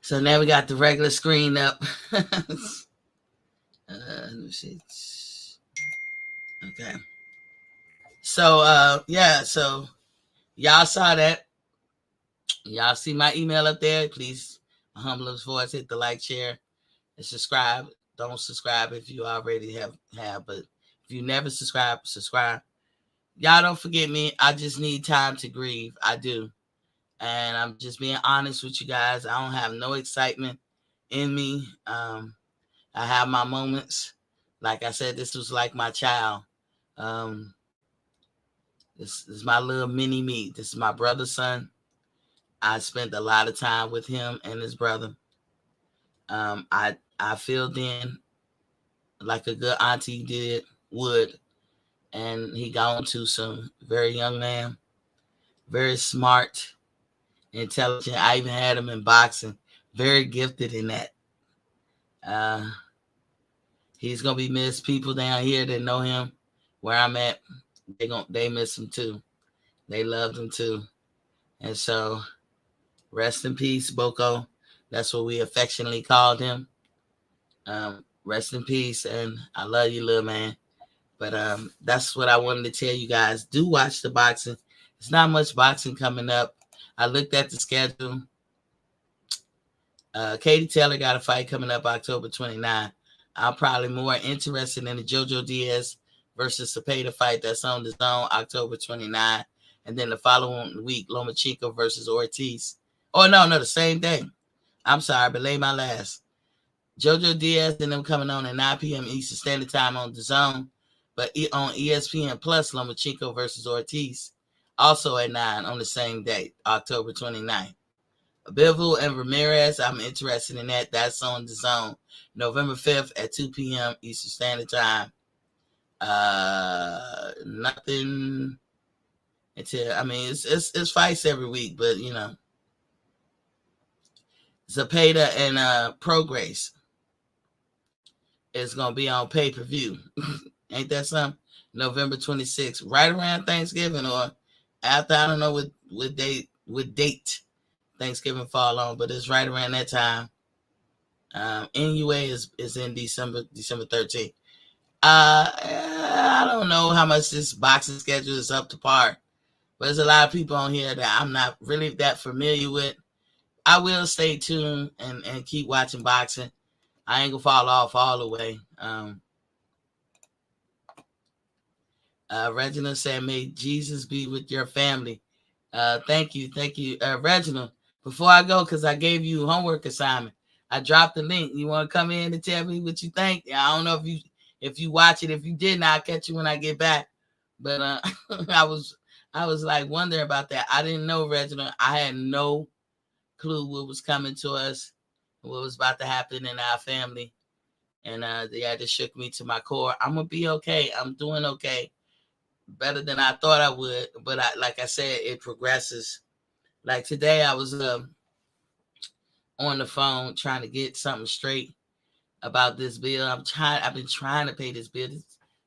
So now we got the regular screen up. Let me see. Okay. So yeah, so y'all saw that. Y'all see my email up there. Please, humble voice, hit the like, share, and subscribe. Don't subscribe if you already have, but if you never subscribe. Y'all don't forget me. I just need time to grieve. I do. And I'm just being honest with you guys. I don't have no excitement in me. I have my moments. Like I said, this was like my child. This is my little mini me. This is my brother's son. I spent a lot of time with him and his brother. I filled in like a good auntie would, and he got on to some very young man, very smart, intelligent. I even had him in boxing, very gifted in that. He's gonna be missed. People down here that know him, where I'm at, they miss him too. They loved him too, and so rest in peace, Boko. That's what we affectionately called him. Rest in peace, and I love you, little man. But that's what I wanted to tell you guys. Do watch the boxing. It's not much boxing coming up. I looked at the schedule. Katie Taylor got a fight coming up October 29. I'm probably more interested in the Jojo Diaz versus Cepeda fight that's on the zone October 29. And then the following week, Lomachenko versus Ortiz. Oh, no, the same day. I'm sorry, but lay my last. Jojo Diaz and them coming on at 9 p.m. Eastern Standard Time on the zone. But on ESPN Plus, Lomachenko versus Ortiz. Also at 9 on the same day, October 29th. Bivol and Ramirez, I'm interested in that. That's on the zone. November 5th at 2 p.m. Eastern Standard Time. Nothing until, I mean, it's fights every week, but you know. Cepeda and Prograis is going to be on pay-per-view. Ain't that something? November 26th, right around Thanksgiving or after, I don't know what date Thanksgiving fall on, but it's right around that time. NUA is in December 13th. I don't know how much this boxing schedule is up to par, but there's a lot of people on here that I'm not really that familiar with. I will stay tuned and keep watching boxing. I ain't gonna fall off all the way. Reginald said, "May Jesus be with your family." Thank you, Reginald. Before I go, because I gave you homework assignment, I dropped the link. You want to come in and tell me what you think? I don't know if you watch it. If you didn't, I'll catch you when I get back. But I was like wondering about that. I didn't know, Reginald. I had no clue what was coming to us, what was about to happen in our family, and yeah, just shook me to my core. I'm gonna be okay. I'm doing okay, better than I thought I would. But like I said, it progresses. Like today, I was on the phone trying to get something straight about this bill. I've been trying to pay this bill.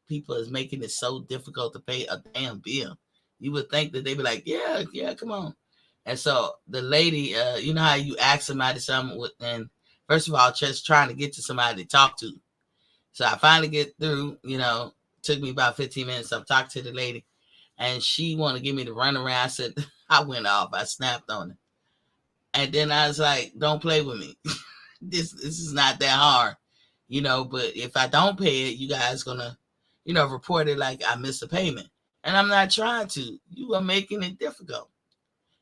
People is making it so difficult to pay a damn bill. You would think that they'd be like, yeah, come on. And so the lady, you know how you ask somebody something and first of all, just trying to get to somebody to talk to. So I finally get through, took me about 15 minutes. I'm talking to the lady and she wanted to give me the runaround. I said, I went off. I snapped on it. And then I was like, don't play with me. This is not that hard, but if I don't pay it, you guys gonna, report it like I missed a payment. And I'm not trying to. You are making it difficult.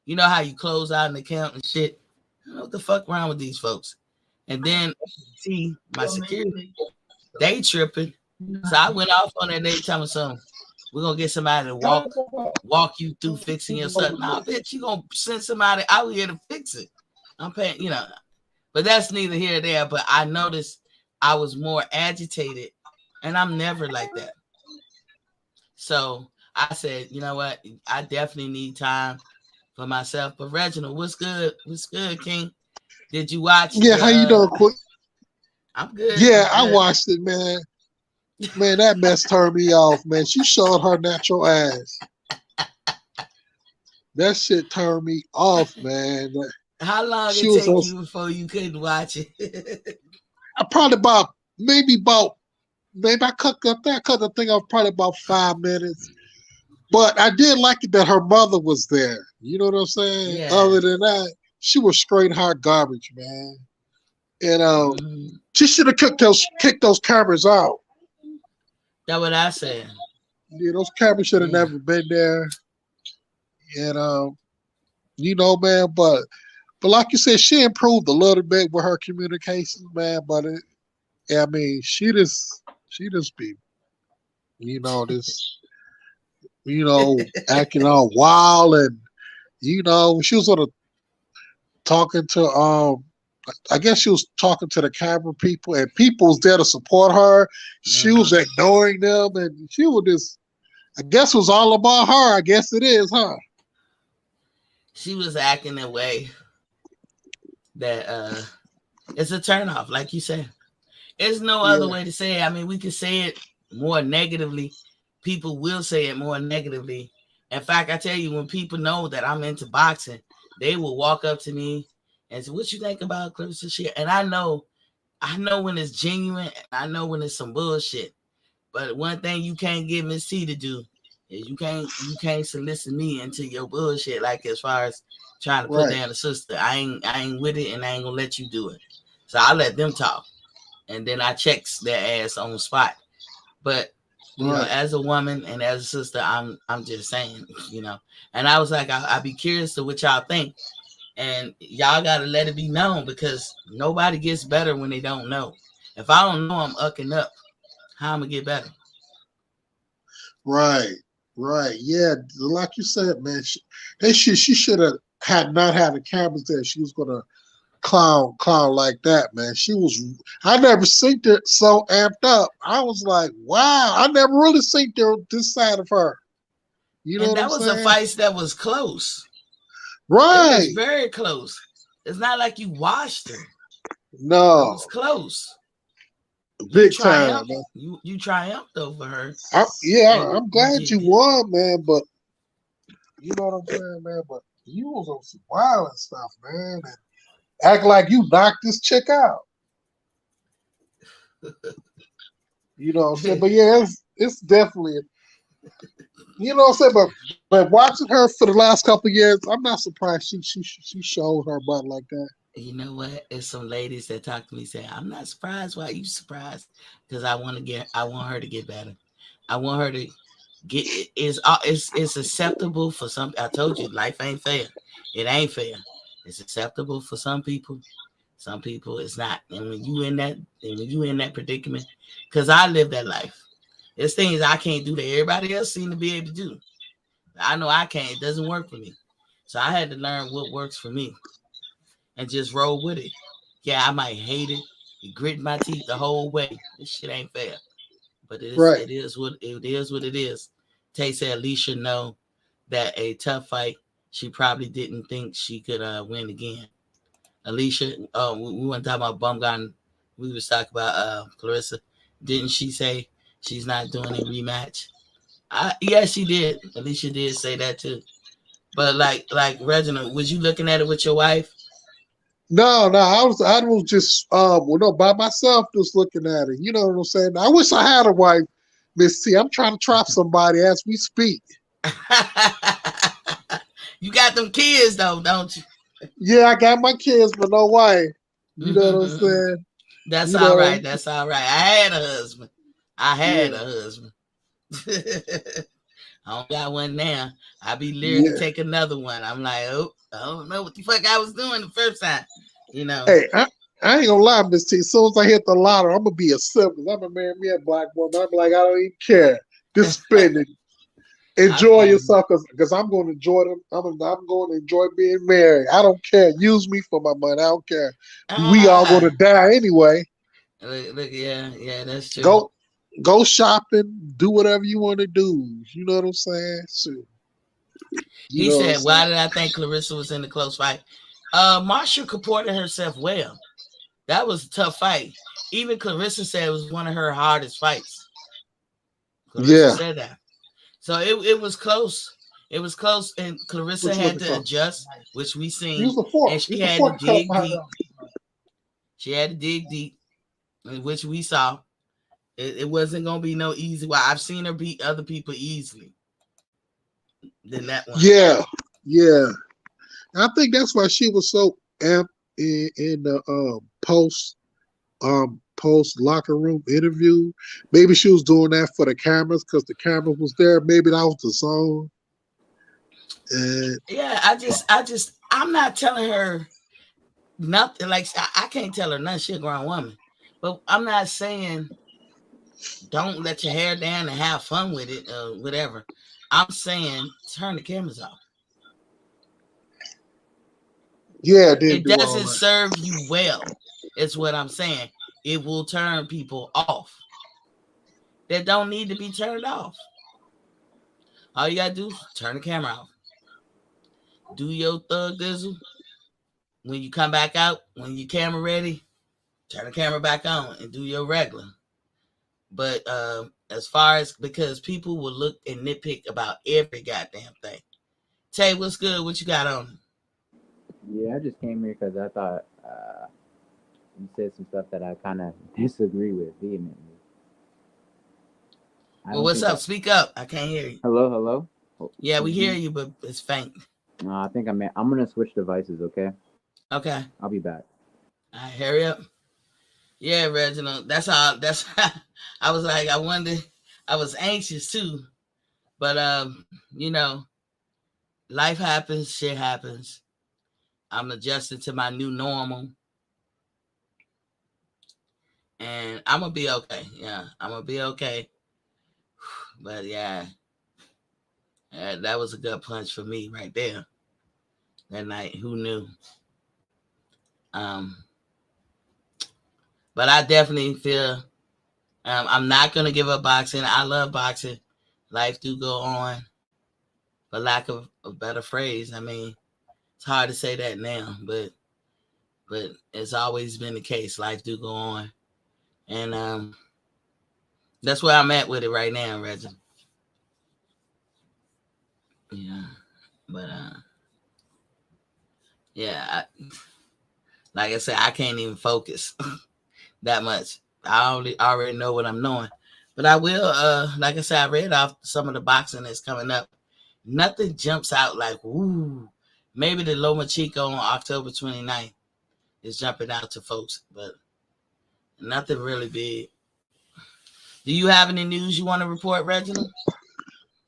You know how you close out an account and shit? I don't know what the fuck wrong with these folks. And then see my security, they tripping. So I went off on that. They tell me something. We're gonna get somebody to walk you through fixing your stuff. Nah, bitch, you gonna send somebody out here to fix it. I'm paying, but that's neither here nor there. But I noticed I was more agitated, and I'm never like that. So I said, you know what? I definitely need time for myself. But Reginald, what's good? What's good, King? Did you watch? Yeah, how you doing? I'm good. Yeah, I watched it, man. Man, that mess turned me off, man. She showed her natural ass. That shit turned me off, man. How long She it was take on. you before you couldn't watch it? Probably maybe I cut that. Cut the thing off probably about 5 minutes. But I did like it that her mother was there. You know what I'm saying? Yeah. Other than that, she was straight hard garbage, man. And she should have kicked those cameras out. That's what I said. Yeah, those cameras should have Yeah. never been there. And man, but like you said, she improved a little bit with her communication, man. But she just be, this, acting all wild, and she was sort of talking to I guess she was talking to the camera people, and people was there to support her. She was ignoring them, and she was just, I guess it was all about her. I guess it is, huh? She was acting that way that it's a turnoff, like you said. There's no other way to say it. I mean, we could say it more negatively. People will say it more negatively. In fact, I tell you, when people know that I'm into boxing, they will walk up to me and say, "What you think about Claressa Shields?" And I know when it's genuine. I know when it's some bullshit. But one thing you can't get Miss T to do is you can't solicit me into your bullshit. Like as far as trying to put down a sister, I ain't with it, and I ain't gonna let you do it. So I let them talk, and then I checks their ass on the spot. But you know, as a woman and as a sister, I'm just saying, And I was like, I'd be curious to what y'all think, and y'all gotta let it be known because nobody gets better when they don't know. If I don't know I'm ucking up, how I'm gonna get better? Right. Yeah, like you said, man. She should have not had the cameras there. She was gonna clown like that, man. I never seen her so amped up. I was like, wow, I never really seen this side of her. You know and what that I'm was saying? a fight that was close. Right. It was very close. It's not like you washed her. No. It was close. Big time, man. You triumphed over her. I'm glad you won, man, but you know what I'm saying, man? But you was on some violent stuff, man. And act like you knocked this chick out. You know what I'm saying? But yeah, it's definitely, you know what I'm saying? But watching her for the last couple of years, I'm not surprised she showed her butt like that. You know what? It's some ladies that talk to me saying, "I'm not surprised. Why are you surprised?" Because I want her to get better. I want her to get. It's acceptable for some. I told you, life ain't fair. It ain't fair. It's acceptable for some people. Some people it's not. And when you in that predicament, because I live that life. There's things I can't do that everybody else seem to be able to do. I know I can't. It doesn't work for me. So I had to learn what works for me and just roll with it. Yeah, I might hate it, grit my teeth the whole way. This shit ain't fair. But it is what it is. Tay said Alicia know that a tough fight, she probably didn't think she could win again. Alicia, we weren't talking about Bumgarner. We was talking about Claressa. Didn't she say she's not doing a rematch? Yeah, she did. Alicia did say that too. But like Reginald, was you looking at it with your wife? No, I was just by myself just looking at it. You know what I'm saying? I wish I had a wife, Miss T. I'm trying to trap somebody as we speak. You got them kids though, don't you? Yeah, I got my kids, but no wife. You know what I'm saying? That's all right. That's all right. I had a husband. I don't got one now. I be leery to take another one. I'm like, oh, I don't know what the fuck I was doing the first time. You know. Hey, I ain't gonna lie, Miss T. As soon as I hit the lotto, I'm gonna be a simple. I'm gonna marry me a black woman. I'm like, I don't even care. Just spend it. Enjoy yourself, because I'm going to enjoy them. I'm going to enjoy being married. I don't care. Use me for my money. I don't care. We all going to die anyway. Look, yeah, that's true. Go shopping. Do whatever you want to do. You know what I'm saying? So, he said, "Why did I think Claressa was in the close fight?" Marsha comported herself well. That was a tough fight. Even Claressa said it was one of her hardest fights. Claressa said that. So it was close. It was close, and Clarissa Which had wasn't to close. adjust, which we seen, Use the fork. and she Use the had to fork to cut dig my deep. She had to dig deep, which we saw. It wasn't gonna be no easy. Well, I've seen her beat other people easily than that one. Yeah, yeah. I think that's why she was so amped in the post locker room interview. Maybe she was doing that for the cameras because the camera was there. Maybe that was the song. And Yeah, I'm not telling her nothing. Like I can't tell her nothing. She's a grown woman, but I'm not saying don't let your hair down and have fun with it, whatever. I'm saying turn the cameras off. yeah, it didn't It do all doesn't that. serve you well. It's what I'm saying. It will turn people off that don't need to be turned off. All you gotta do is turn the camera off. Do your thug dizzle. When you come back out, when your camera ready, turn the camera back on and do your regular. But as far as because people will look and nitpick about every goddamn thing. Tay, what's good? What you got on? Yeah, I just came here because I thought you said some stuff that I kind of disagree with vehemently. Well, what's up? Speak up. I can't hear you. Hello. Yeah, we hear you, but it's faint. I think I'm gonna switch devices. Okay. Okay. I'll be back. All right, hurry up. Yeah, Reginald. That's how. I was like, I wonder. I was anxious too, but you know, life happens. Shit happens. I'm adjusting to my new normal, and I'm gonna be okay. Yeah, I'm gonna be okay. But yeah, that was a good punch for me right there that night. Who knew? But I definitely feel I'm not gonna give up boxing. I love boxing. Life do go on. For lack of a better phrase, I mean, it's hard to say that now, but it's always been the case. Life do go on, and that's where I'm at with it right now, Reggie. Yeah, but yeah, like I said, I can't even focus that much. I already know what I'm knowing, but I will. Like I said, I read off some of the boxing that's coming up. Nothing jumps out like woo. Maybe the Loma Chico on October 29th is jumping out to folks, but nothing really big. Do you have any news you want to report, Reginald?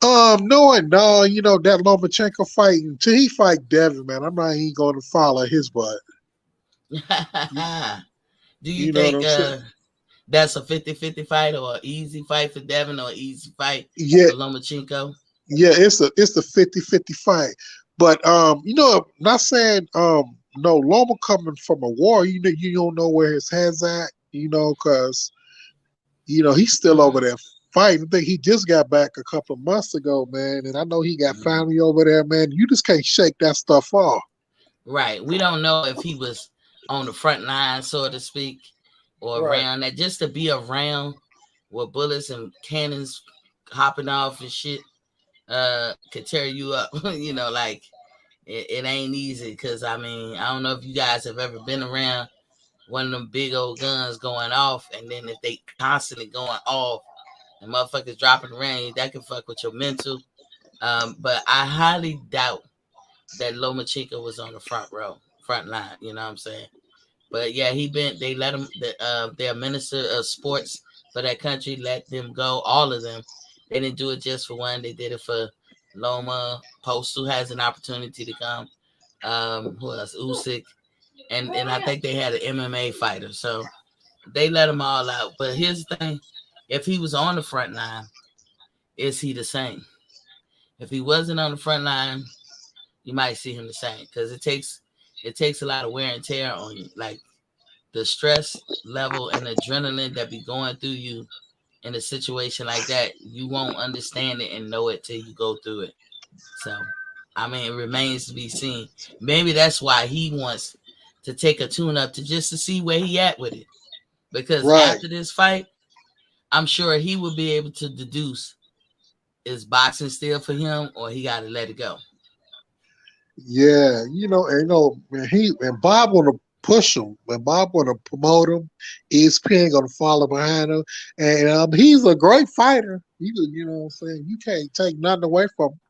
No, you know that Lomachenko fight until he fight Devin, man. I'm not even going to follow his butt. Do you think that's a 50-50 fight or an easy fight for Devin or an easy fight for Lomachenko? Yeah, it's a 50-50 fight. But you know, not saying no, Loma coming from a war, you know, you don't know where his head's at, you know, because you know he's still over there fighting. I think he just got back a couple of months ago, man, and I know he got family over there, man. You just can't shake that stuff off. Right. We don't know if he was on the front line, so to speak, or around that. Just to be around with bullets and cannons hopping off and shit could tear you up. You know, like it ain't easy because I mean, I don't know if you guys have ever been around one of them big old guns going off, and then if they constantly going off and motherfuckers dropping around, that can fuck with your mental. But I highly doubt that Lomachenko was on the front line. You know what I'm saying? But yeah, they let him. Their minister of sports for that country let them go. All of them. They didn't do it just for one. They did it for Loma. Postal has an opportunity to come. Who else? Usyk. And I think they had an MMA fighter. So they let them all out. But here's the thing. If he was on the front line, is he the same? If he wasn't on the front line, you might see him the same. Because it takes a lot of wear and tear on you. Like the stress level and adrenaline that be going through you in a situation like that, you won't understand it and know it till you go through it. So, I mean, it remains to be seen. Maybe that's why he wants to take a tune up to see where he at with it. Because after this fight, I'm sure he will be able to deduce is boxing still for him, or he got to let it go? Yeah, and Bob want to push him, and Bob want to promote him. ESPN gonna follow behind him, and he's a great fighter. You know what I'm saying? You can't take nothing away from him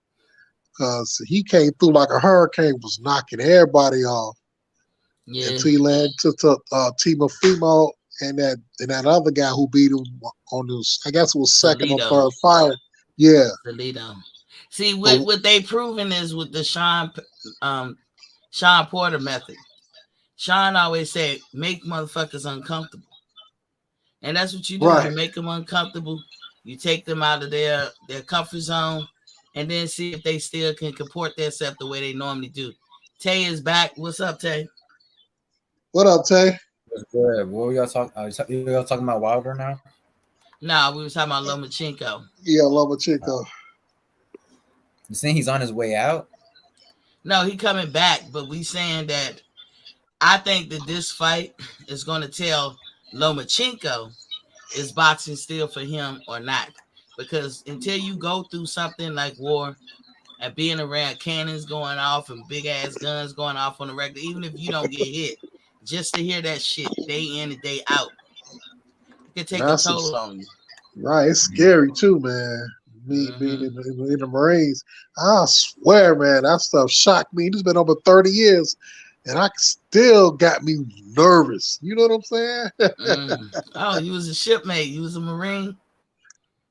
because he came through like a hurricane, was knocking everybody off. Yeah, Until he led to Team Fimo and that other guy who beat him on his, I guess it was second or Toledo. third fight. Yeah. Toledo. See, But- what they proven is with the Sean Porter method. Sean always said, make motherfuckers uncomfortable. And that's what you do. Right. You make them uncomfortable. You take them out of their comfort zone and then see if they still can comport themselves the way they normally do. Tay is back. What's up, Tay? What up, Tay? What's good? What were y'all talking? Y'all talking about Wilder now? No, we were talking about Lomachenko. Yeah, Lomachenko. You saying he's on his way out? No, he coming back, but we saying that I think that this fight is going to tell Lomachenko is boxing still for him or not. Because until you go through something like war and being around cannons going off and big ass guns going off on the regular, even if you don't get hit, just to hear that shit day in and day out, it can take a toll on you. Right, it's scary too, man. Me being in the Marines, I swear, man, that stuff shocked me. It's been over 30 years, and I still got me nervous. You know what I'm saying? Oh, you was a shipmate. You was a Marine?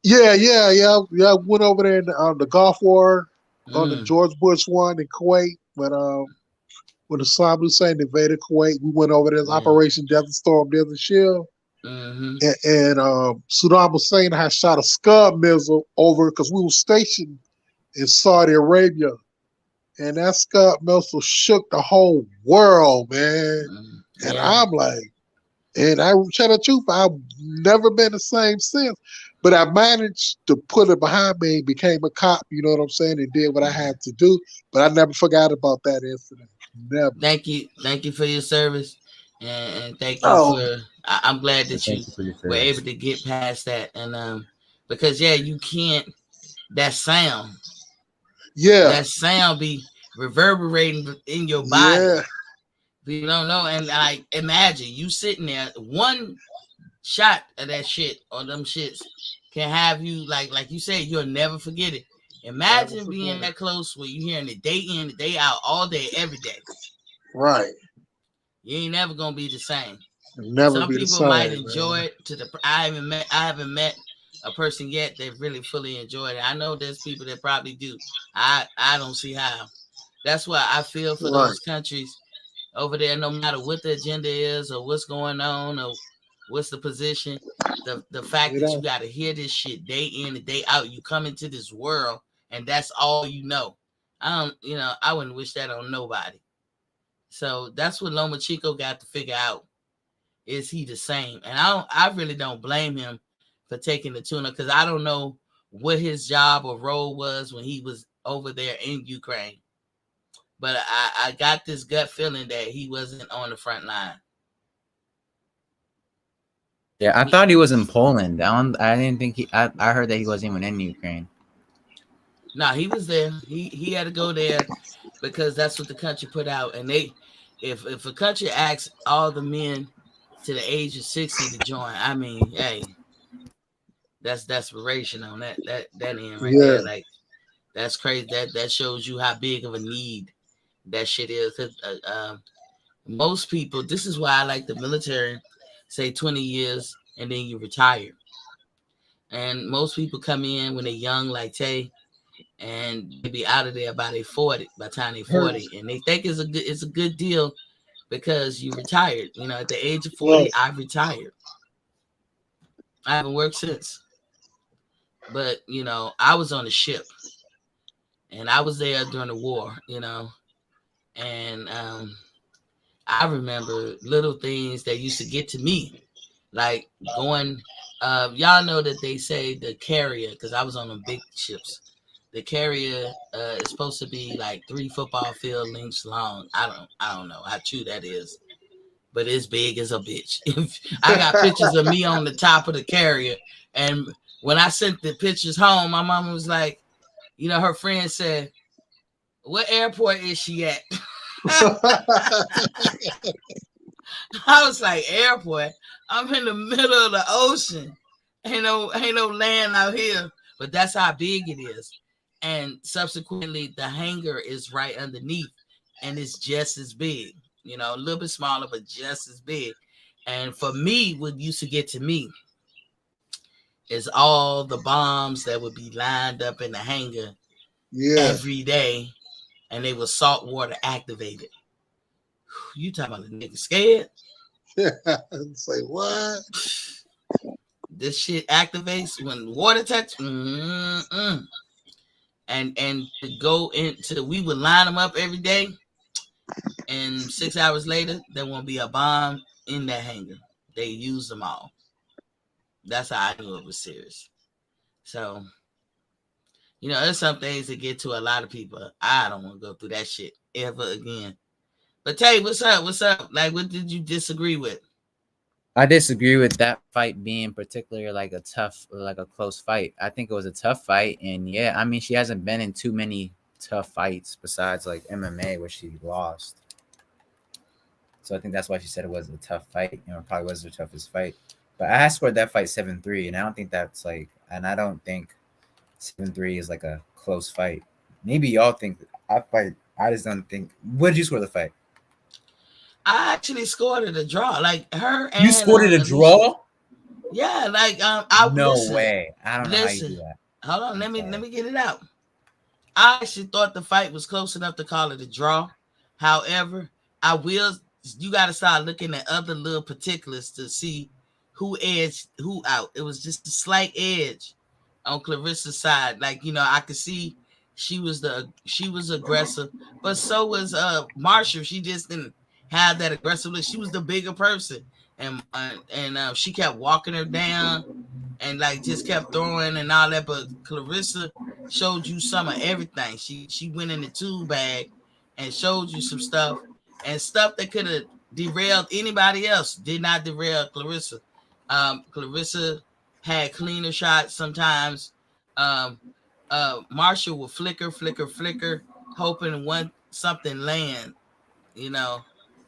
Yeah. I went over there in the Gulf War on the George Bush one in Kuwait, when Saddam Hussein invaded Kuwait. We went over there as Operation Desert Storm, Desert Shield. And Saddam Hussein had shot a Scud missile over because we were stationed in Saudi Arabia, and that Scud missile shook the whole world, man. And I'm like, and I tell the truth, I've never been the same since. But I managed to put it behind me and became a cop, you know what I'm saying, and did what I had to do. But I never forgot about that incident. Never. Thank you for your service, and thank you for. I'm glad that you were able to get past that, and because you can't. That sound be reverberating in your body. Yeah. You don't know, and like imagine you sitting there, one shot of that shit or them shits can have you like you said, you'll never forget it. Imagine being that close where you hearing it day in, day out, all day, every day. Right. You ain't never gonna be the same. Never Some be the people same, might enjoy man. it I haven't met a person yet that really fully enjoyed it. I know there's people that probably do. I don't see how. That's why I feel for those countries over there, no matter what the agenda is or what's going on or what's the position, the fact that you got to hear this shit day in and day out. You come into this world and that's all you know. I wouldn't wish that on nobody. So that's what Lomachenko got to figure out. Is he the same? And I really don't blame him for taking the tuna, because I don't know what his job or role was when he was over there in Ukraine. But I got this gut feeling that he wasn't on the front line. Yeah, I thought he was in Poland. I didn't think I heard that he wasn't even in Ukraine. No, he was there. He had to go there because that's what the country put out. And if a country asks all the men to the age of 60 to join, I mean, hey, that's desperation on that end right there. Like, that's crazy. That shows you how big of a need that shit is. Most people, this is why I like the military, say 20 years and then you retire. And most people come in when they're young, like Tay, and they be out of there by the time they 40, and they think it's a good deal because you retired. You know, at the age of 40, I retired. I haven't worked since. But I was on a ship, and I was there during the war. And I remember little things that used to get to me, like going. Y'all know that they say the carrier, because I was on them big ships. The carrier is supposed to be like 3 football field lengths long. I don't know how true that is, but it's big as a bitch. I got pictures of me on the top of the carrier, and when I sent the pictures home, my mama was like, you know, her friend said, "What airport is she at?" I was like, "Airport? I'm in the middle of the ocean. Ain't no land out here." But that's how big it is. And subsequently, the hangar is right underneath, and it's just as big. You know, a little bit smaller, but just as big. And for me, what used to get to me is all the bombs that would be lined up in the hangar every day, and they were saltwater activated. You talking about the nigga scared? Say what? This shit activates when water touch. And to go into, we would line them up every day, and 6 hours later, there won't be a bomb in that hangar. They use them all. That's how I knew it was serious. So, you know, there's some things that get to a lot of people. I don't want to go through that shit ever again. But Tay, what's up? What's up? Like, what did you disagree with? I disagree with that fight being particularly like a tough, like a close fight. I think it was a tough fight, and yeah, I mean, she hasn't been in too many tough fights besides like MMA where she lost. So I think that's why she said it was a tough fight. You know, it probably was the toughest fight. But I scored that fight 7-3, and I don't think that's like, and I don't think 7-3 is like a close fight. Maybe y'all think I fight. I just don't think. What did you score the fight? I actually scored it a draw. Like her and You scored it a draw? Yeah, like I No listen, way. I don't know how you do that. Hold on, let me get it out. I actually thought the fight was close enough to call it a draw. However, you got to start looking at other little particulars to see who edged who out. It was just a slight edge on Clarissa's side. Like, you know, I could see she was aggressive, but so was Marshall. She just didn't have that aggressive look. She was the bigger person, and she kept walking her down and like just kept throwing and all that. But Clarissa showed you some of everything. She went in the tool bag and showed you some stuff, and stuff that could have derailed anybody else did not derail Clarissa. Clarissa had cleaner shots sometimes. Marshall would flicker, hoping something land. You know,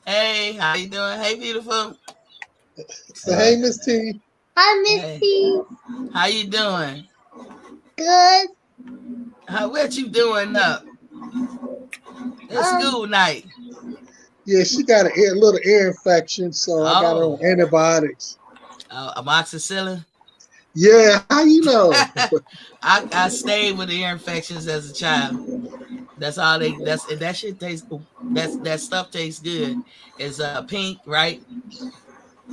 hey, how you doing? Hey, beautiful. So, hey, Miss T. Hi, Miss T. How you doing? Good. What you doing up? It's school night. Yeah, she got a little ear infection, so I got her on antibiotics. Amoxicillin? Yeah, how you know? I stayed with ear infections as a child. That's all that shit tastes. That stuff tastes good. It's pink, right?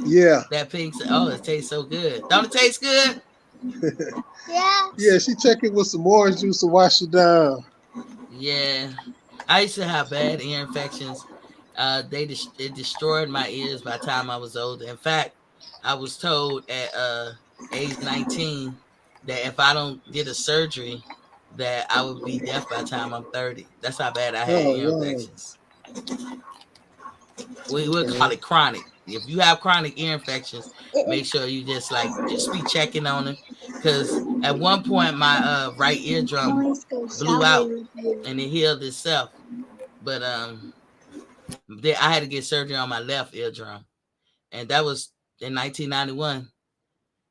Yeah. That pink. Oh, it tastes so good. Don't it taste good? Yeah. Yeah, she checking with some orange juice to wash it down. Yeah, I used to have bad ear infections. It destroyed my ears by the time I was older. In fact, I was told at age 19 that if I don't get a surgery, that I would be deaf by the time I'm 30. That's how bad I had ear infections. We would call it chronic. If you have chronic ear infections, make sure you just be checking on it. Because at one point my right eardrum blew out and it healed itself. But I had to get surgery on my left eardrum, and that was in 1991.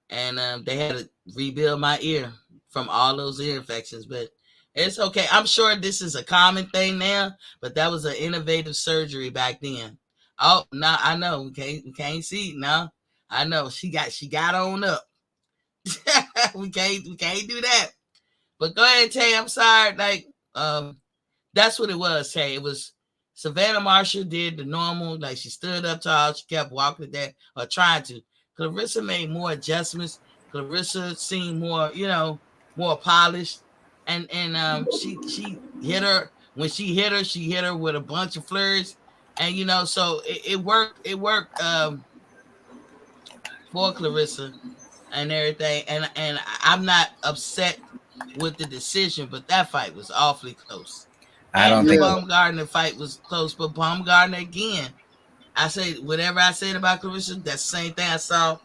And they had to rebuild my ear from all those ear infections. But it's okay. I'm sure this is a common thing now, but that was an innovative surgery back then. Oh, no, I know. We can't see it now. I know she got on up. we can't do that. But go ahead, Tay. I'm sorry. Like, that's what it was, Tay. It was Savannah Marshall did the normal, like she stood up tall, she kept walking there, or trying to. Clarissa made more adjustments. Clarissa seemed more, more polished. And she hit her. When she hit her with a bunch of flurries. And so it worked. It worked for Clarissa and everything. And I'm not upset with the decision, but that fight was awfully close. I don't think the Baumgartner fight was close, but Baumgartner again. I say whatever I said about Clarissa, that's the same thing I saw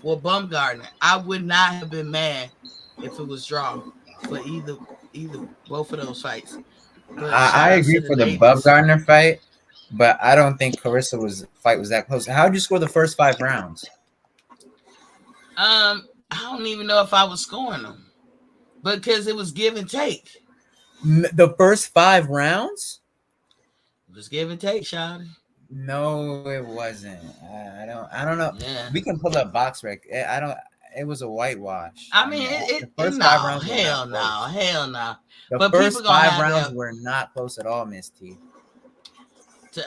Well, Bumgarner, I would not have been mad if it was draw for either both of those fights. But I shout outs agree to the for the Bub ladies. Gardner fight, but I don't think Carissa was fight was that close. How'd you score the first 5 rounds? I don't even know if I was scoring them because it was give and take. The first 5 rounds? It was give and take, Shawty. No, it wasn't. I don't know. Yeah. We can pull up box rec. I don't. It was a whitewash. I mean, the first no, 5 rounds were hell not no, close. hell no. The But first people gonna 5 rounds have were not close at all, Miss T.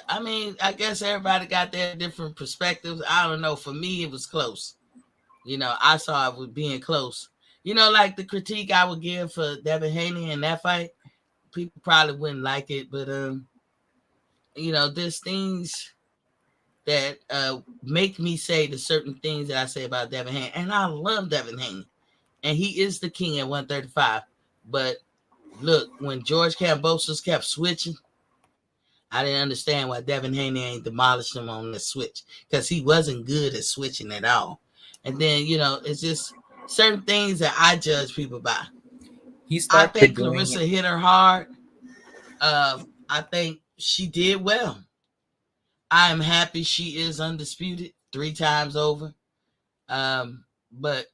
I mean, I guess everybody got their different perspectives. I don't know. For me, it was close. You know, I saw it with being close. You know, like the critique I would give for Devin Haney in that fight, people probably wouldn't like it, but you know, there's things that make me say the certain things that I say about Devin Haney, and I love Devin Haney, and he is the king at 135. But look, when George Kambosos kept switching, I didn't understand why Devin Haney ain't demolished him on the switch because he wasn't good at switching at all. And then, you know, it's just certain things that I judge people by. He I started think doing Clarissa it. hit her hard. I think she did well. I am happy she is undisputed 3 times over. But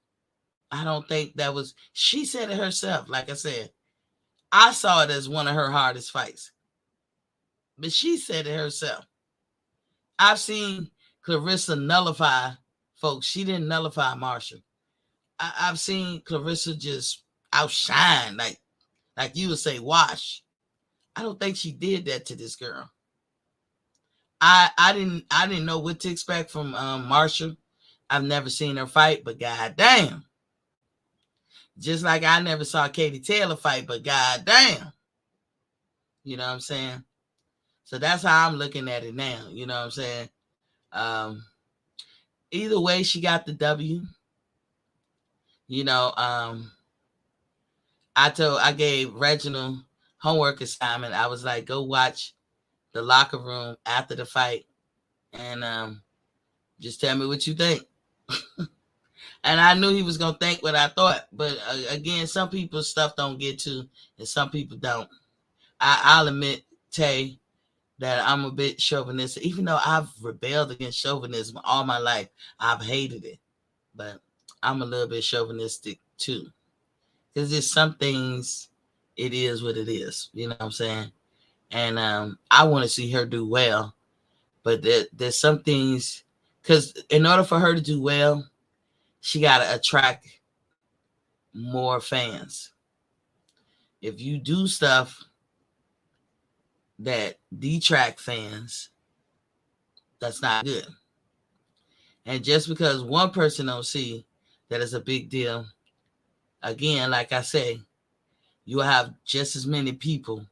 I don't think that was, she said it herself. Like I said, I saw it as one of her hardest fights. But she said it herself. I've seen Clarissa nullify folks. She didn't nullify Marshall. I've seen Clarissa just outshine, like you would say, wash. I don't think she did that to this girl. I didn't know what to expect from Marshall. I've never seen her fight, but goddamn. Just like I never saw Katie Taylor fight, but goddamn. You know what I'm saying? So that's how I'm looking at it now. You know what I'm saying? Either way, she got the W. You know, I gave Reginald homework assignment. I was like, go watch the locker room after the fight and just tell me what you think. And I knew he was gonna think what I thought, but again, some people's stuff don't get to, and some people don't. I'll admit, Tay, that I'm a bit chauvinistic, even though I've rebelled against chauvinism all my life. I've hated it, but I'm a little bit chauvinistic too, because there's some things, it is what it is. You know what I'm saying? And I want to see her do well, but there's some things, because in order for her to do well, she got to attract more fans. If you do stuff that detract fans, that's not good. And just because one person don't see that it's a big deal, again, like I say, you'll have just as many people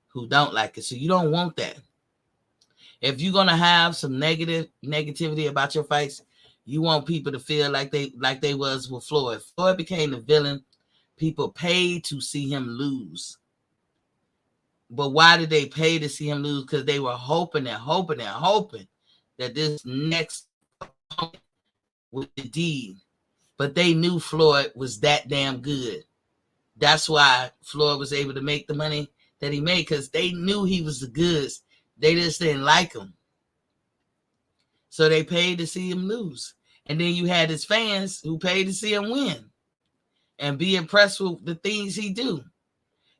who don't like it. So you don't want that. If you're gonna have some negativity about your fights, you want people to feel like they was with Floyd. Floyd became the villain. People paid to see him lose. But why did they pay to see him lose? Because they were hoping that this next opponent would indeed. But they knew Floyd was that damn good. That's why Floyd was able to make the money that he made, because they knew he was the goods. They just didn't like him. So they paid to see him lose. And then you had his fans who paid to see him win and be impressed with the things he do.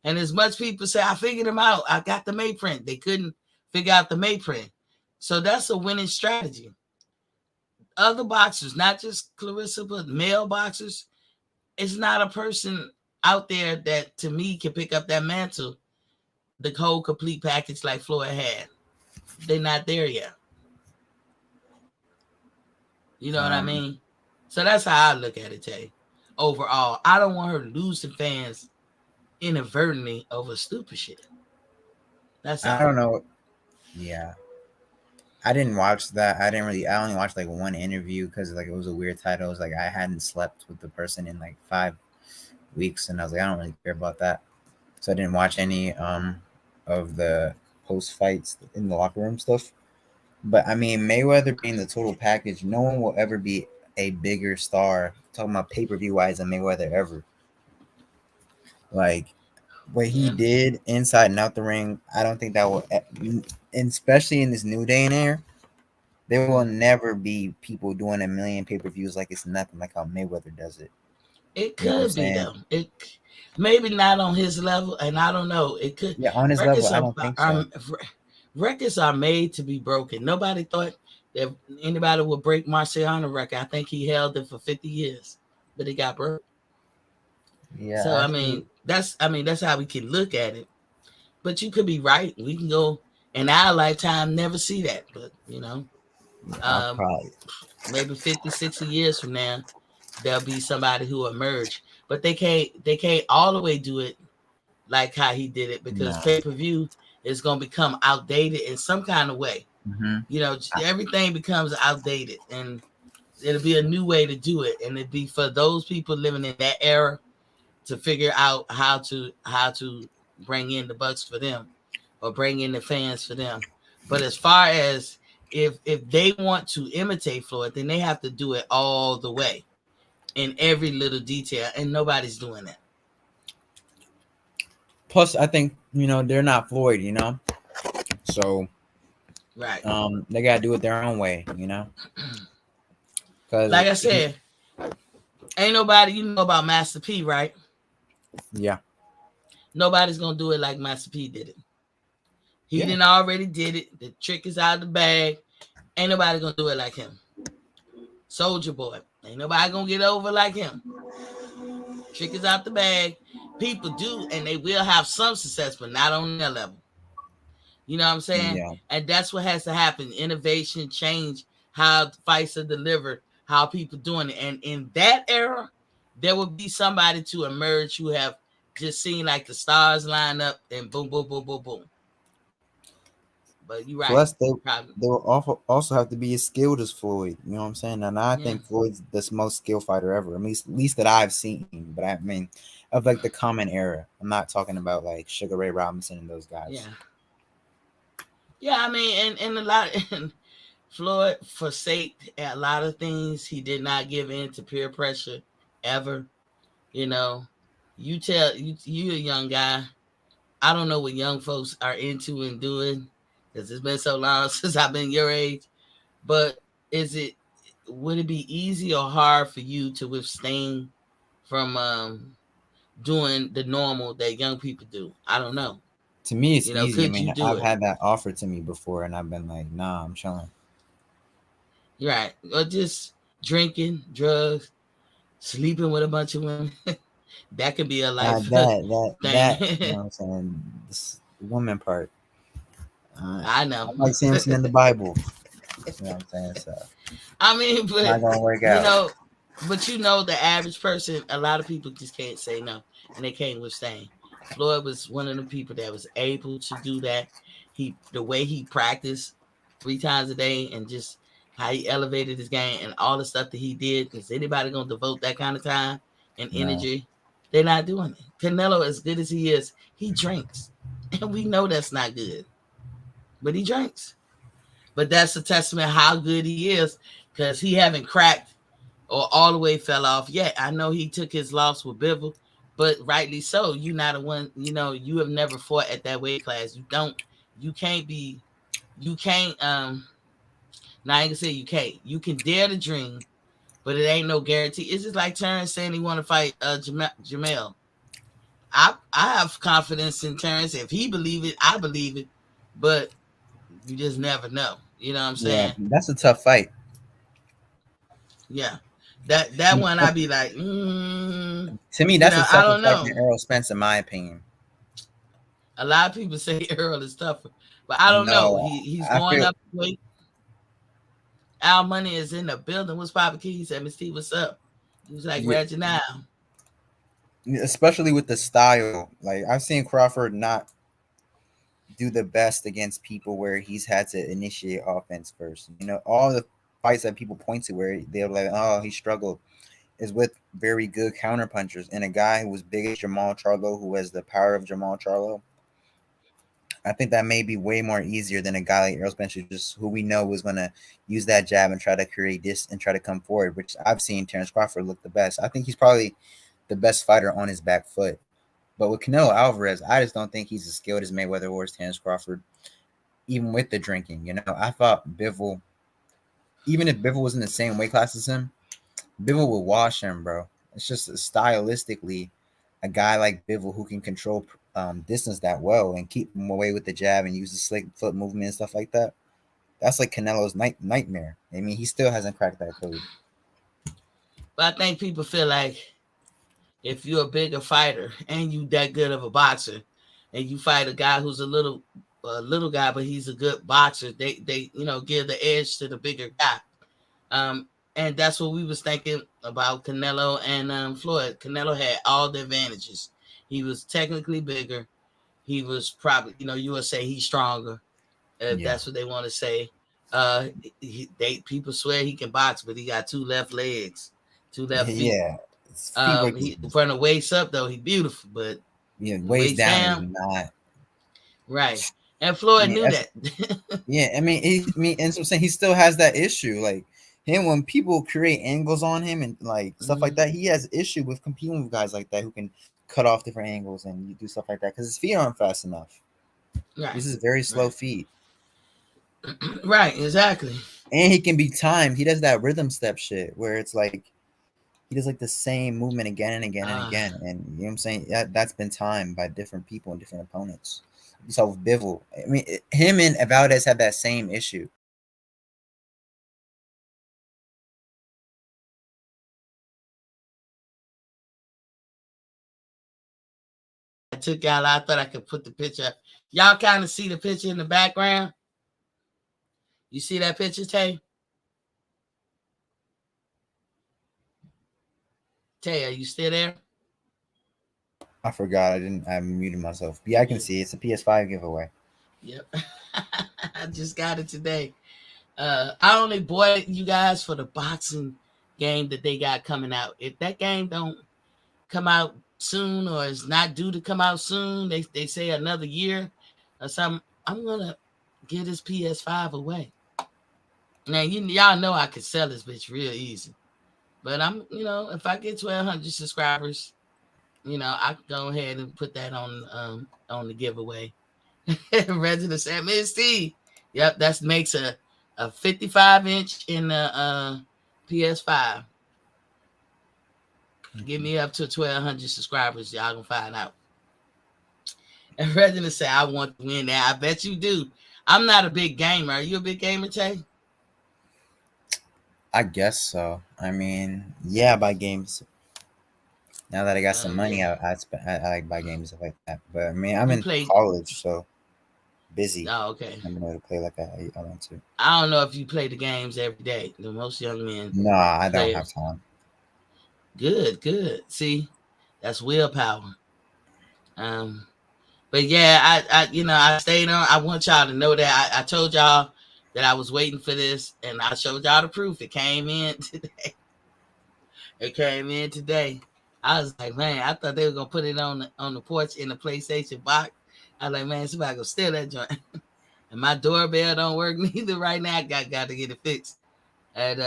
And as much people say, I figured him out, I got the Mayprint, they couldn't figure out the Mayprint. So that's a winning strategy. Other boxers, not just Clarissa, but male boxers, it's not a person out there that, to me, can pick up that mantle, the whole complete package like Floyd had. They're not there yet. You know what I mean? So that's how I look at it, Tay. Overall, I don't want her losing fans inadvertently over stupid shit. That's all. I don't know. Yeah. I didn't watch that. I only watched like one interview because like it was a weird title. It was like I hadn't slept with the person in like 5 weeks, and I was like, I don't really care about that. So I didn't watch any of the post fights in the locker room stuff. But I mean, Mayweather being the total package, no one will ever be a bigger star, talking about pay-per-view wise, than Mayweather ever. Like what he Yeah. did inside and out the ring, I don't think that will, and especially in this new day and era, there will never be people doing a million pay-per-views like it's nothing, like how Mayweather does it. It You know what I'm could be saying? though. It maybe not on his level, and I don't know. It could. Yeah, on his level, Records I are, don't think are so. records are made to be broken. Nobody thought that anybody would break Marciano record. I think he held it for 50 years, but it got broke. Yeah, So actually, that's how we can look at it. But you could be right. We can go in our lifetime never see that. But I'll um, probably maybe 50, 60 years from now, there'll be somebody who emerge. But they can't all the way do it like how he did it because no. pay-per-view is gonna become outdated in some kind of way. Mm-hmm. Everything becomes outdated and it'll be a new way to do it. And it'd be for those people living in that era to figure out how to bring in the bucks for them or bring in the fans for them. But as far as if they want to imitate Floyd, then they have to do it all the way in every little detail, and nobody's doing that. Plus, I think they're not Floyd, so Right. they gotta do it their own way, because Like I said, ain't nobody about Master P, right? yeah, Nobody's gonna do it like Master P did it. He Yeah. didn't already did it. The trick is out of the bag. Ain't nobody gonna do it like him. Soldier Boy. Ain't nobody gonna get over like him. Trick is out the bag. People do, and they will have some success, but not on their level. You know what I'm saying? yeah. And that's what has to happen. Innovation, change, how fights are delivered, how people doing it. And in that era, there will be somebody to emerge who have just seen like the stars line up and boom, boom, boom, boom, boom. But you're right. Plus, they Probably. will also have to be as skilled as Floyd. You know what I'm saying? And I Yeah. think Floyd's the most skilled fighter ever, at least that I've seen. But I mean, of like the common era. I'm not talking about like Sugar Ray Robinson and those guys. Yeah. Yeah, I mean, and a lot and Floyd forsake a lot of things. He did not give in to peer pressure ever. You know, you a young guy. I don't know what young folks are into and doing because it's been so long since I've been your age. But would it be easy or hard for you to withstand from doing the normal that young people do? I don't know. To me, it's easy. I Could you mean, do I've it? had that offered to me before, and I've been like, nah, I'm chilling. Right. Or just drinking, drugs, sleeping with a bunch of women. That could be a life That, thing. you know what I'm saying? This woman part. I know. I'm like Samson in the Bible. You know what I'm saying? So I mean, but not gonna work out. the average person, a lot of people just can't say no and they can't withstand. Floyd was one of the people that was able to do that. The way he practiced 3 times a day and just how he elevated his game and all the stuff that he did. Is anybody gonna devote that kind of time and No. energy? They're not doing it. Canelo, as good as he is, he drinks. And we know that's not good. But he drinks. But that's a testament how good he is because he haven't cracked or all the way fell off yet. I know he took his loss with Bivol, but rightly so. You're not a one, you have never fought at that weight class. You can't, now I ain't gonna say you can't. You can dare to dream, but it ain't no guarantee. It's just like Terrence saying he want to fight Jamel. I have confidence in Terrence. If he believe it, I believe it. But you just never know. You know what I'm saying? Yeah, that's a tough fight. Yeah. That one I'd be like, to me, that's a tougher fight than Errol Spence, in my opinion. A lot of people say Earl is tougher, but I don't know. He's going up weight. Al Money is in the building. What's Papa Key? He said, Miss T, what's up? He was like, Reggie now. Especially with the style. Like, I've seen Crawford not do the best against people where he's had to initiate offense first. All the fights that people point to where they're like, oh, he struggled, is with very good counter punchers. And a guy who was big as Jamal Charlo, who has the power of Jamal Charlo, I think that may be way more easier than a guy like Errol Spence, who we know was going to use that jab and try to create this and try to come forward, which I've seen Terrence Crawford look the best. I think he's probably the best fighter on his back foot. But with Canelo Alvarez, I just don't think he's as skilled as Mayweather or as Terrence Crawford, even with the drinking. You know, I thought Bivol, even if Bivol was in the same weight class as him, Bivol would wash him, bro. It's just stylistically a guy like Bivol who can control distance that well and keep him away with the jab and use the slick foot movement and stuff like that. That's like Canelo's nightmare. I mean, he still hasn't cracked that code. But I think people feel like if you're a bigger fighter and you that good of a boxer, and you fight a guy who's a little guy, but he's a good boxer, they give the edge to the bigger guy. And that's what we was thinking about Canelo and Floyd. Canelo had all the advantages. He was technically bigger. He was probably, you would say he's stronger, if that's what they want to say. People swear he can box, but he got 2 left legs, 2 left feet. Yeah. From the waist up though, he's beautiful, but waist down, not right. And Floyd knew that. Yeah, I mean, and so I'm saying he still has that issue. Like him, when people create angles on him and like stuff like that, he has issue with competing with guys like that who can cut off different angles and you do stuff like that because his feet aren't fast enough. Right. This is very slow feet. Right, exactly. And he can be timed. He does that rhythm step shit where it's like he does like the same movement again and again and again. And you know what I'm saying? That's been timed by different people and different opponents. You saw with Bivol. I mean, him and Valdez had that same issue. I took out, I thought I could put the picture. Y'all kind of see the picture in the background? You see that picture, Tay? Tay, are you still there? I forgot. I muted myself. Yeah, I can see. It's a PS5 giveaway. Yep. I just got it today. I only bought it, you guys, for the boxing game that they got coming out. If that game don't come out soon or is not due to come out soon, they say another year or something, I'm going to get this PS5 away. Now, y'all know I could sell this bitch real easy. But I'm, if I get 1,200 subscribers, I can go ahead and put that on the giveaway. Resident said, Miss T. Yep, that makes a 55-inch in the PS5. Get me up to 1,200 subscribers. Y'all gonna find out. And Resident said, I want to win that. I bet you do. I'm not a big gamer. Are you a big gamer, Tay? I guess so. I mean, yeah, I buy games. Now that I got some money, I like buy games stuff like that. But I mean, I'm in college, so busy. Oh, okay. I'm able to play like I want to. I don't know if you play the games every day. The most young men. No, I don't have time. Good. See, that's willpower. But yeah, I stayed on. I want y'all to know that I told y'all that I was waiting for this, and I showed y'all the proof. It came in today. I was like, man, I thought they were gonna put it on the porch in the PlayStation box. I was like, man, somebody gonna steal that joint. And my doorbell don't work neither right now. I got to get it fixed. And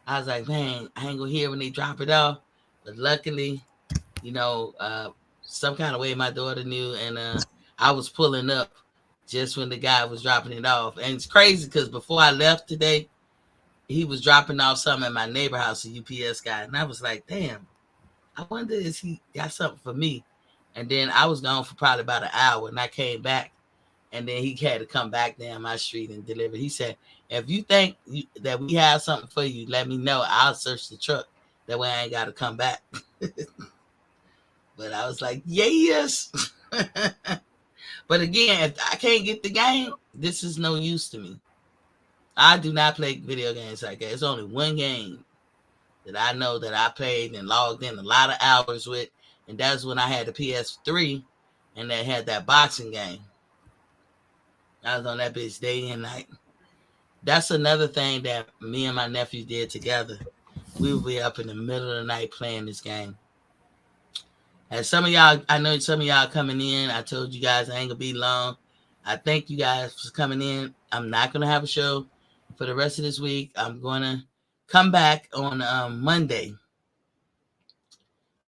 I was like, man, I ain't gonna hear when they drop it off. But luckily, some kind of way my daughter knew, and I was pulling up just when the guy was dropping it off. And it's crazy because before I left today, he was dropping off something at my neighbor house, a UPS guy. And I was like, damn, I wonder if he got something for me. And then I was gone for probably about an hour, and I came back. And then he had to come back down my street and deliver. He said, if you think that we have something for you, let me know. I'll search the truck. That way I ain't got to come back. But I was like, yes. But again, if I can't get the game, this is no use to me. I do not play video games like that. It's only one game that I know that I played and logged in a lot of hours with. And that's when I had the PS3 and they had that boxing game. I was on that bitch day and night. That's another thing that me and my nephew did together. We would be up in the middle of the night playing this game. And some of y'all, I know some of y'all coming in. I told you guys I ain't gonna be long. I thank you guys for coming in. I'm not gonna have a show for the rest of this week. I'm gonna come back on Monday,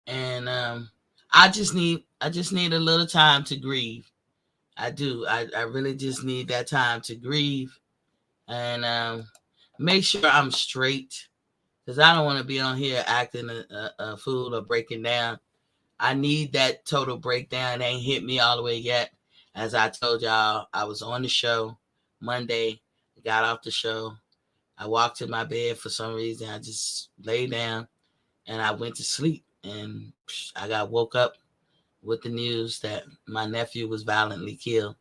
and I just need a little time to grieve. I do. I really just need that time to grieve and make sure I'm straight, because I don't want to be on here acting a fool or breaking down. I need that total breakdown. It ain't hit me all the way yet. As I told y'all, I was on the show Monday, got off the show. I walked to my bed for some reason. I just lay down and I went to sleep. And I got woke up with the news that my nephew was violently killed.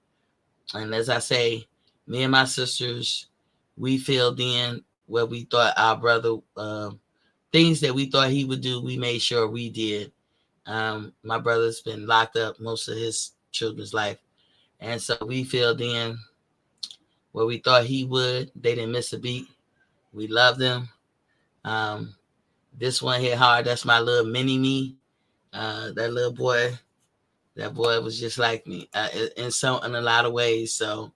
And as I say, me and my sisters, we filled in where we thought our brother, things that we thought he would do, we made sure we did. My brother's been locked up most of his children's life. And so we filled in where we thought he would. They didn't miss a beat. We loved them. This one hit hard. That's my little mini me. That little boy, that boy was just like me in a lot of ways. So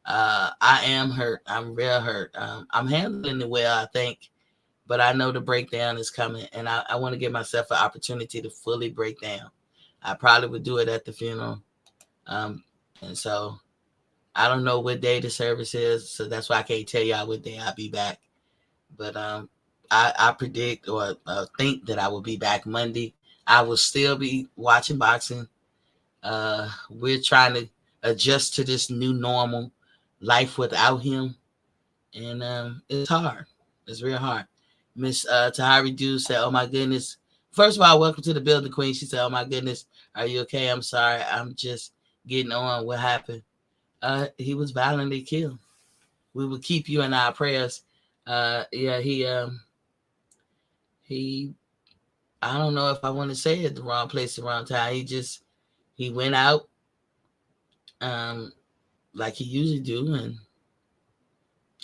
I am hurt. I'm real hurt. I'm handling it well, I think. But I know the breakdown is coming, and I want to give myself an opportunity to fully break down. I probably would do it at the funeral. And so I don't know what day the service is, so that's why I can't tell y'all what day I'll be back. But I predict or think that I will be back Monday. I will still be watching boxing. We're trying to adjust to this new normal life without him, and it's hard. It's real hard. Miss Tahari Dew said, "Oh my goodness." First of all, welcome to the building, Queen. She said, "Oh my goodness, are you okay? I'm sorry. I'm just getting on. What happened?" He was violently killed. We will keep you in our prayers. Yeah, he I don't know if I want to say it, the wrong place, the wrong time. He went out like he usually do,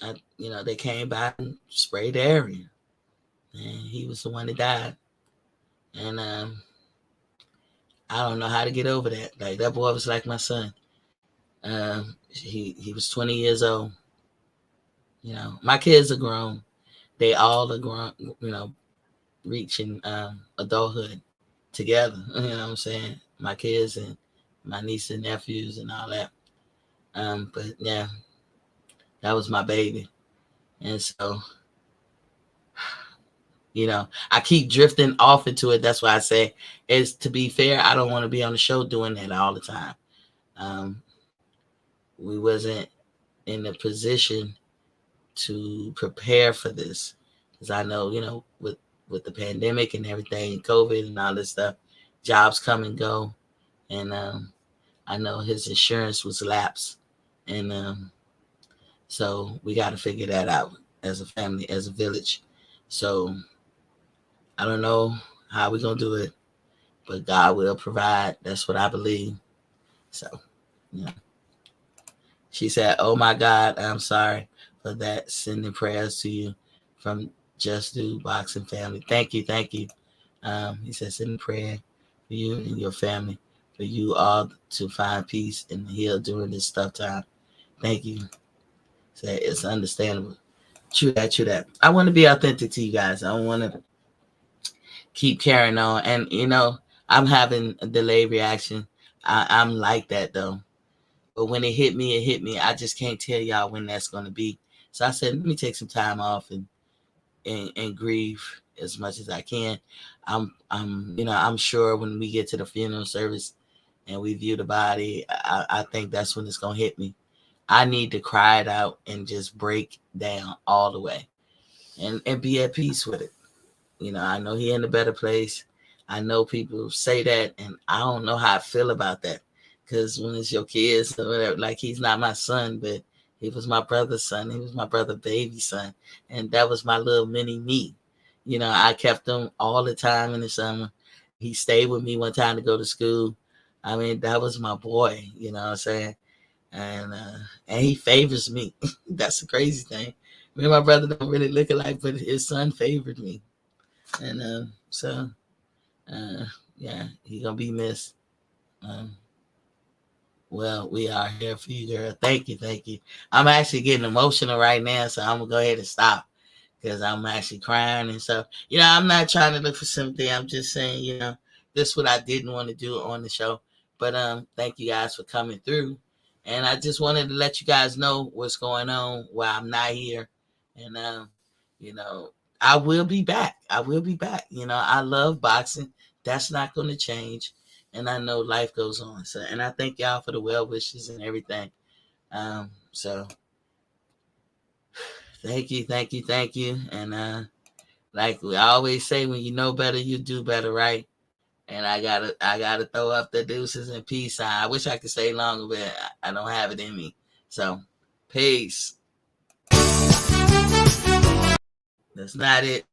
and they came by and sprayed the area. And he was the one that died. And I don't know how to get over that. Like, that boy was like my son. He was 20 years old. My kids are grown. They all are grown, reaching adulthood together. You know what I'm saying? My kids and my nieces and nephews and all that. But yeah, that was my baby. And so, I keep drifting off into it. That's why I say, to be fair, I don't want to be on the show doing that all the time. We wasn't in a position to prepare for this, because I know, with the pandemic and everything, COVID and all this stuff, jobs come and go. And I know his insurance was lapsed. And so we got to figure that out as a family, as a village. So I don't know how we're going to do it, but God will provide. That's what I believe. So, She said, "Oh my God, I'm sorry for that. Sending prayers to you from Just Do Boxing family." Thank you. He said, "Sending prayer for you and your family, for you all to find peace and heal during this tough time." Thank you. Said, "It's understandable." True that. I want to be authentic to you guys. I don't want to keep carrying on. And, I'm having a delayed reaction. I'm like that, though. But when it hit me. I just can't tell y'all when that's going to be. So I said, let me take some time off and grieve as much as I can. I'm sure when we get to the funeral service and we view the body, I think that's when it's going to hit me. I need to cry it out and just break down all the way and be at peace with it. I know he in a better place. I know people say that, and I don't know how I feel about that. Because when it's your kids or whatever, like, he's not my son, but he was my brother's son. He was my brother's baby son. And that was my little mini me. I kept him all the time in the summer. He stayed with me one time to go to school. I mean, that was my boy, you know what I'm saying? And he favors me. That's the crazy thing. Me and my brother don't really look alike, but his son favored me. And yeah, he gonna be missed. Well, we are here for you, girl. Thank you, thank you. I'm actually getting emotional right now, so I'm gonna go ahead and stop because I'm actually crying and stuff. I'm not trying to look for sympathy. I'm just saying, this is what I didn't want to do on the show. But thank you guys for coming through. And I just wanted to let you guys know what's going on while I'm not here. And I will be back. I will be back. I love boxing. That's not going to change. And I know life goes on. So, and I thank y'all for the well wishes and everything. So thank you, thank you, thank you. And like we always say, when you know better, you do better, right? And I gotta throw up the deuces and peace sign. I wish I could stay longer, but I don't have it in me. So peace. That's not it.